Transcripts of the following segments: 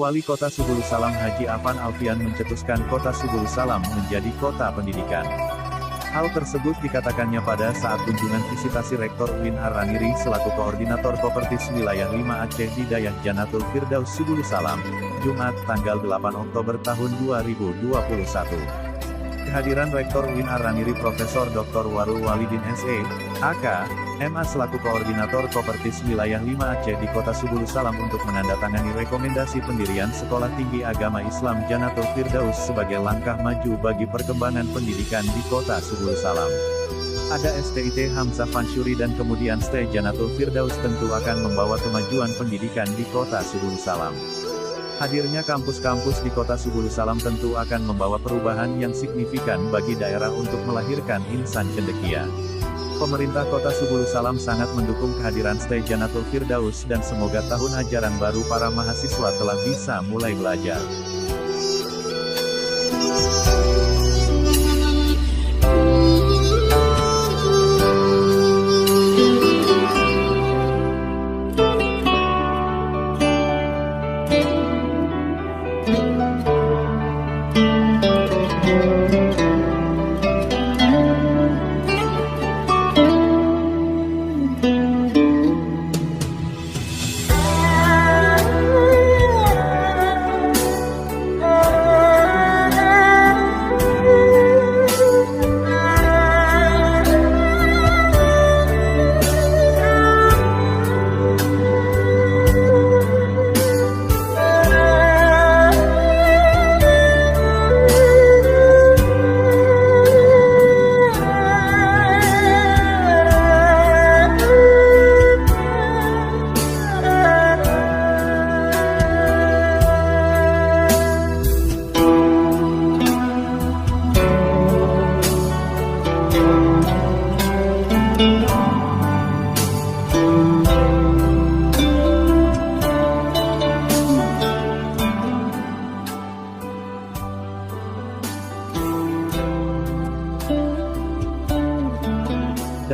Wali Kota Subulus Salam Haji Afan Alfian mencetuskan Kota Subulus Salam menjadi kota pendidikan. Hal tersebut dikatakannya pada saat kunjungan visitasi Rektor UIN Ar-Raniri selaku Koordinator Kopertis Wilayah 5 Aceh di Dayah Janatul Firdaus Subulus Salam, Jumat, tanggal 8 Oktober tahun 2021. Kehadiran Rektor UIN Ar-Raniri Profesor Dr. Warul Walidin SE, AK, MA selaku Koordinator Kopertis Wilayah 5 Aceh di Kota Subulus Salam untuk menandatangani rekomendasi pendirian Sekolah Tinggi Agama Islam Janatul Firdaus sebagai langkah maju bagi perkembangan pendidikan di Kota Subulus Salam. Ada STIT Hamzah Fansyuri dan kemudian ST Janatul Firdaus tentu akan membawa kemajuan pendidikan di Kota Subulus Salam. Hadirnya kampus-kampus di Kota Subulus Salam tentu akan membawa perubahan yang signifikan bagi daerah untuk melahirkan insan cendekia. Pemerintah Kota Subulus Salam sangat mendukung kehadiran ST Janatul Firdaus dan semoga tahun ajaran baru para mahasiswa telah bisa mulai belajar.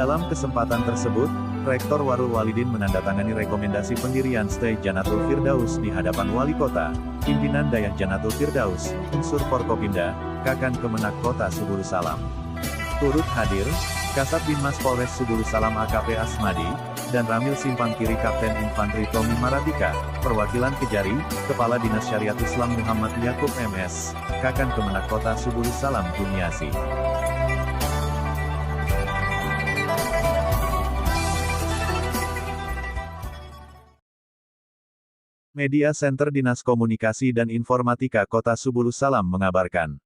Dalam kesempatan tersebut, Rektor Warul Walidin menandatangani rekomendasi pendirian ST Janatul Firdaus di hadapan Wali Kota, pimpinan Dayah Janatul Firdaus, unsur Forkopimda, Kakan Kemenak Kota Subulus Salam. Turut hadir, Kasat Binmas Polres Subulus Salam AKP Asmadi, dan Ramil Simpang Kiri Kapten Infanteri Tommy Maratika, perwakilan Kejari, Kepala Dinas Syariat Islam Muhammad Yakub MS, Kakan Kemenak Kota Subulus Salam Juniasi. Media Center Dinas Komunikasi dan Informatika Kota Subulus Salam mengabarkan.